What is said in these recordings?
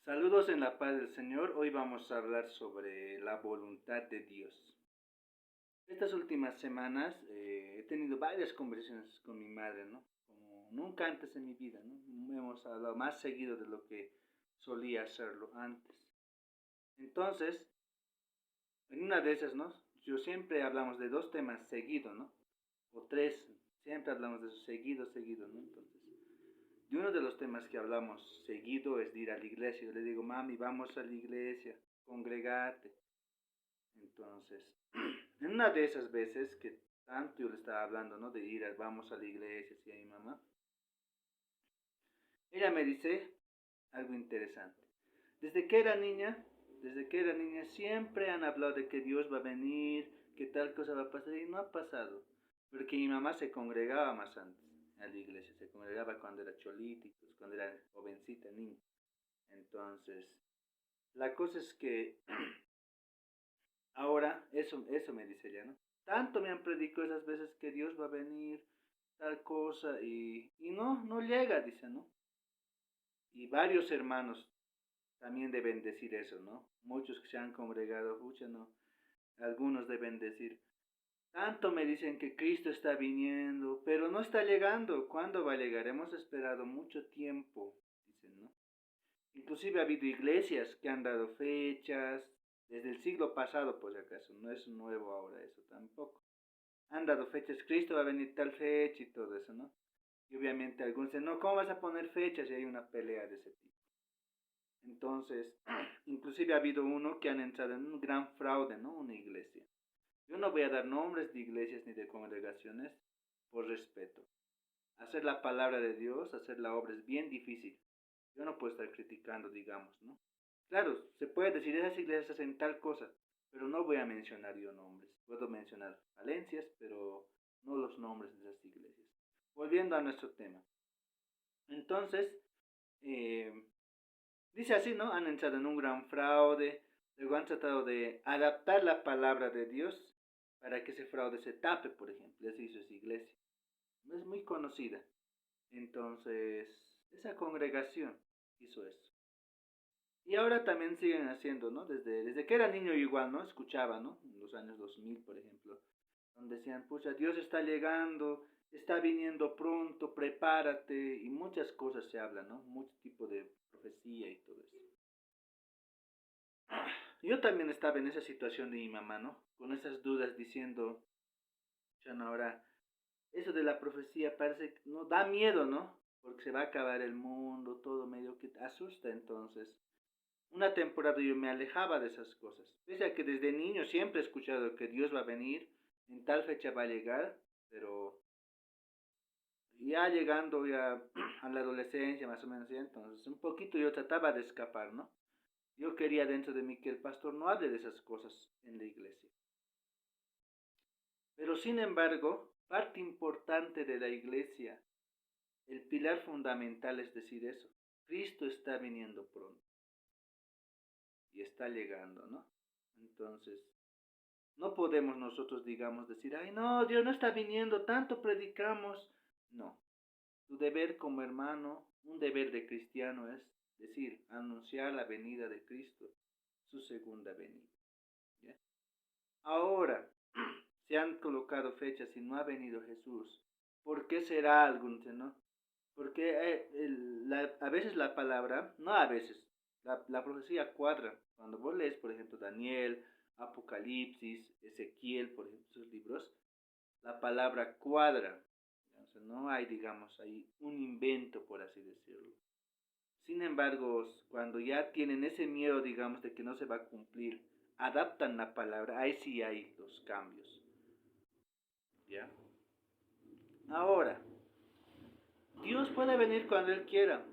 Saludos en la paz del Señor. Hoy vamos a hablar sobre la voluntad de Dios. Estas últimas semanas he tenido varias conversaciones con mi madre, ¿no? Como nunca antes en mi vida, ¿no? Hemos hablado más seguido de lo que solía hacerlo antes. Entonces, en una de esas, ¿no? Yo siempre hablamos de dos temas seguidos, ¿no? O tres, siempre hablamos de eso seguido, ¿no? Entonces, y uno de los temas que hablamos seguido es de ir a la iglesia. Yo le digo, mami, vamos a la iglesia, congregate. Entonces, en una de esas veces que tanto yo le estaba hablando, ¿no? De ir, vamos a la iglesia, sí, a mi mamá, ella me dice algo interesante. Desde que era niña, desde que era niña, siempre han hablado de que Dios va a venir, que tal cosa va a pasar, y no ha pasado. Porque mi mamá se congregaba más antes a la iglesia, se congregaba cuando era cholita, cuando era jovencita, niña. Entonces, la cosa es que ahora, eso me dice ella, ¿no? Tanto me han predicado esas veces que Dios va a venir, tal cosa, y no llega, dice, ¿no? Y varios hermanos también deben decir eso, ¿no? Muchos que se han congregado, pucha, ¿no? Algunos deben decir, tanto me dicen que Cristo está viniendo, pero no está llegando. ¿Cuándo va a llegar? Hemos esperado mucho tiempo, dicen, ¿no? Inclusive ha habido iglesias que han dado fechas, desde el siglo pasado, por si acaso, no es nuevo ahora eso tampoco. Han dado fechas, Cristo va a venir tal fecha y todo eso, ¿no? Y obviamente algunos dicen, no, ¿cómo vas a poner fechas? Y hay una pelea de ese tipo. Entonces, inclusive ha habido uno que han entrado en un gran fraude, ¿no? Una iglesia. Yo no voy a dar nombres de iglesias ni de congregaciones por respeto. Hacer la palabra de Dios, hacer la obra es bien difícil. Yo no puedo estar criticando, digamos, ¿no? Claro, se puede decir, esas iglesias hacen tal cosa, pero no voy a mencionar yo nombres. Puedo mencionar falencias, pero no los nombres de esas iglesias. Volviendo a nuestro tema. Entonces, eh, dice así, ¿no? Han entrado en un gran fraude, luego han tratado de adaptar la palabra de Dios para que ese fraude se tape, por ejemplo. Eso hizo esa iglesia. Es muy conocida. Entonces, esa congregación hizo eso. Y ahora también siguen haciendo, ¿no? Desde que era niño igual, ¿no? Escuchaba, ¿no? En los años 2000, por ejemplo, donde decían, pucha, Dios está llegando, está viniendo pronto, prepárate, y muchas cosas se hablan, ¿no? Mucho tipo de profecía y todo eso. Yo también estaba en esa situación de mi mamá, ¿no? Con esas dudas diciendo, ya no, ahora, eso de la profecía parece que no da miedo, ¿no? Porque se va a acabar el mundo, todo medio que asusta. Entonces, una temporada yo me alejaba de esas cosas. Pese a que desde niño siempre he escuchado que Dios va a venir, en tal fecha va a llegar, pero ya llegando ya a la adolescencia más o menos, ya, entonces un poquito yo trataba de escapar, ¿no? Yo quería dentro de mí que el pastor no hable de esas cosas en la iglesia. Pero sin embargo, parte importante de la iglesia, el pilar fundamental es decir eso. Cristo está viniendo pronto y está llegando, ¿no? Entonces, no podemos nosotros, digamos, decir, ay, no, Dios no está viniendo, tanto predicamos. No, tu deber como hermano, un deber de cristiano es decir, anunciar la venida de Cristo, su segunda venida. ¿Ya? Ahora, se han colocado fechas y no ha venido Jesús. ¿Por qué será algún, no? Porque a veces la palabra, no a veces, la profecía cuadra. Cuando vos lees, por ejemplo, Daniel, Apocalipsis, Ezequiel, por ejemplo, esos libros, la palabra cuadra. Entonces, no hay, digamos, hay un invento, por así decirlo. Sin embargo, cuando ya tienen ese miedo, digamos, de que no se va a cumplir, adaptan la palabra, ahí sí hay los cambios. ¿Ya? Ahora, Dios puede venir cuando Él quiera,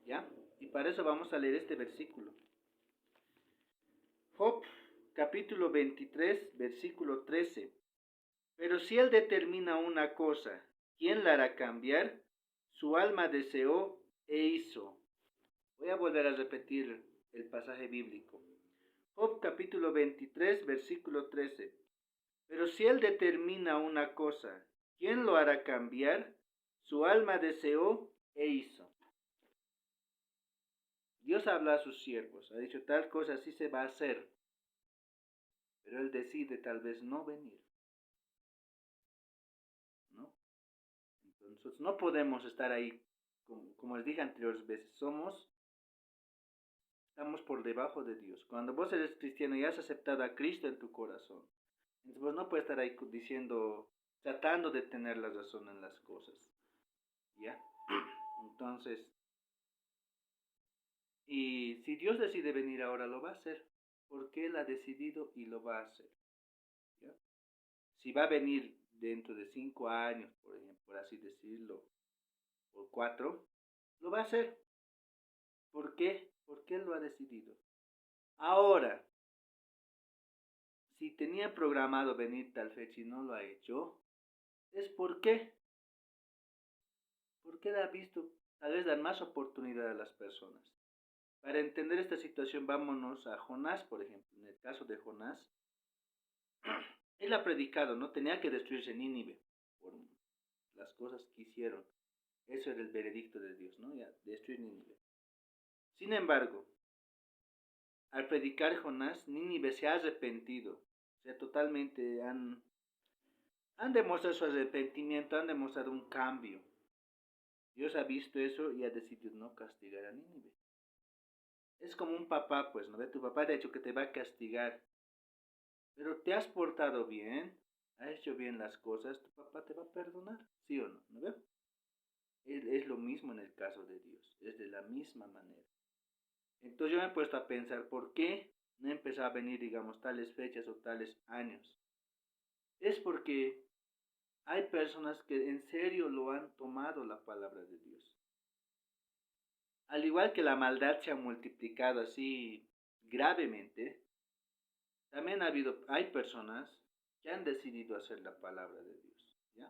¿ya? Y para eso vamos a leer este versículo. Job, capítulo 23, versículo 13. Pero si Él determina una cosa, ¿quién la hará cambiar? Su alma deseó e hizo. Voy a volver a repetir el pasaje bíblico. Job, capítulo 23, versículo 13. Pero si Él determina una cosa, ¿quién lo hará cambiar? Su alma deseó e hizo. Dios habla a sus siervos, ha dicho tal cosa así se va a hacer, pero Él decide tal vez no venir, ¿no? Entonces no podemos estar ahí, como les dije anteriores veces, estamos por debajo de Dios. Cuando vos eres cristiano y has aceptado a Cristo en tu corazón, entonces vos no puedes estar ahí diciendo, tratando de tener la razón en las cosas, ¿ya? Entonces, y si Dios decide venir ahora, lo va a hacer, porque Él ha decidido y lo va a hacer, ¿ya? Si va a venir dentro de 5 años, por ejemplo, por así decirlo, o 4, lo va a hacer. ¿Por qué? Porque Él lo ha decidido. Ahora, si tenía programado venir tal fecha y no lo ha hecho, es porque Él ha visto tal vez dar más oportunidad a las personas. Para entender esta situación, vámonos a Jonás, por ejemplo. En el caso de Jonás, él ha predicado, ¿no? Tenía que destruirse Nínive por las cosas que hicieron. Eso era el veredicto de Dios, ¿no? Ya, destruir Nínive. Sin embargo, al predicar Jonás, Nínive se ha arrepentido. O sea, totalmente han demostrado su arrepentimiento, han demostrado un cambio. Dios ha visto eso y ha decidido no castigar a Nínive. Es como un papá, pues, ¿no ve? Tu papá te ha dicho que te va a castigar, pero te has portado bien, has hecho bien las cosas, tu papá te va a perdonar, ¿sí o no? ¿No ve? Es lo mismo en el caso de Dios, es de la misma manera. Entonces yo me he puesto a pensar, ¿por qué no empezó a venir, digamos, tales fechas o tales años? Es porque hay personas que en serio lo han tomado la palabra de Dios. Al igual que la maldad se ha multiplicado así gravemente, también hay personas que han decidido hacer la palabra de Dios, ¿ya?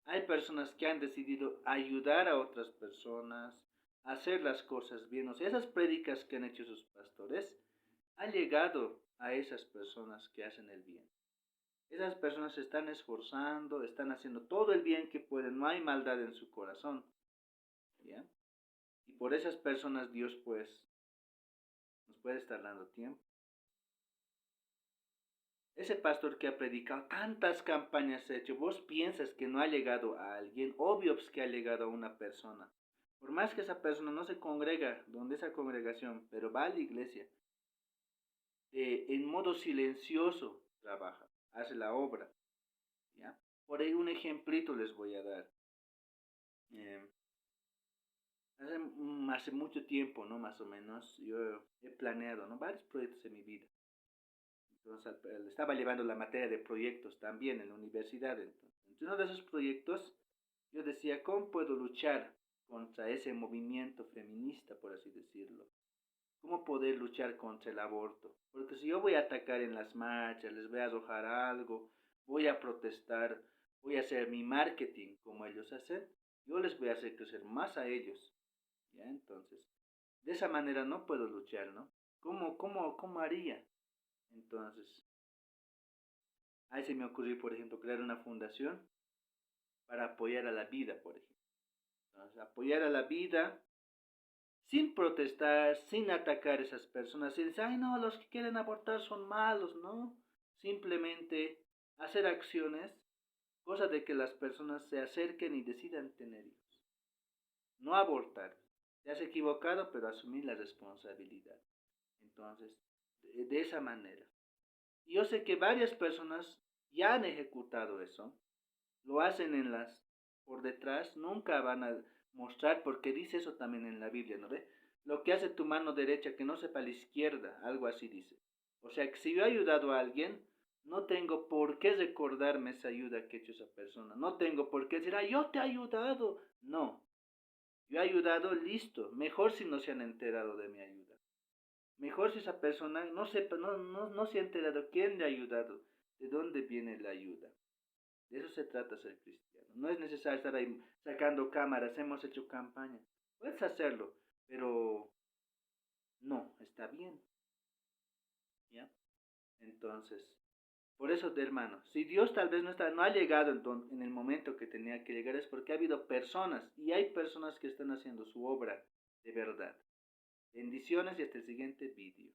Hay personas que han decidido ayudar a otras personas, a hacer las cosas bien. O sea, esas prédicas que han hecho sus pastores han llegado a esas personas que hacen el bien. Esas personas se están esforzando, están haciendo todo el bien que pueden, no hay maldad en su corazón, ¿ya? Y por esas personas Dios pues nos puede estar dando tiempo. Ese pastor que ha predicado tantas campañas ha hecho, vos piensas que no ha llegado a alguien, obvio que ha llegado a una persona. Por más que esa persona no se congrega donde esa congregación, pero va a la iglesia, en modo silencioso trabaja, hace la obra, ¿ya? Por ahí un ejemplito les voy a dar. Eh, hace mucho tiempo, ¿no? Más o menos, yo he planeado, ¿no? Varios proyectos en mi vida. Entonces, estaba llevando la materia de proyectos también en la universidad. Entonces, entre uno de esos proyectos, yo decía, ¿cómo puedo luchar contra ese movimiento feminista, por así decirlo? ¿Cómo poder luchar contra el aborto? Porque si yo voy a atacar en las marchas, les voy a arrojar algo, voy a protestar, voy a hacer mi marketing como ellos hacen, yo les voy a hacer crecer más a ellos. ¿Ya? Entonces, de esa manera no puedo luchar, ¿no? ¿Cómo haría? Entonces, ahí se me ocurrió, por ejemplo, crear una fundación para apoyar a la vida, por ejemplo. Entonces, apoyar a la vida sin protestar, sin atacar a esas personas, sin decir, ay no, los que quieren abortar son malos, ¿no? Simplemente hacer acciones, cosa de que las personas se acerquen y decidan tener hijos. No abortar. Te has equivocado, pero asumir la responsabilidad. Entonces, de esa manera. Y yo sé que varias personas ya han ejecutado eso, lo hacen por detrás, nunca van a mostrar, porque dice eso también en la Biblia, ¿no ve? Lo que hace tu mano derecha, que no sepa la izquierda, algo así dice. O sea, que si yo he ayudado a alguien, no tengo por qué recordarme esa ayuda que ha hecho esa persona. No tengo por qué decir, ah, yo te he ayudado. No, yo he ayudado, listo. Mejor si no se han enterado de mi ayuda. Mejor si esa persona no se ha enterado quién le ha ayudado, de dónde viene la ayuda. De eso se trata ser cristiano. No es necesario estar ahí sacando cámaras, hemos hecho campaña. Puedes hacerlo, pero no, está bien. ¿Ya? Entonces, por eso, de hermano, si Dios tal vez no ha llegado en el momento que tenía que llegar, es porque ha habido personas, y hay personas que están haciendo su obra de verdad. Bendiciones y hasta el siguiente vídeo.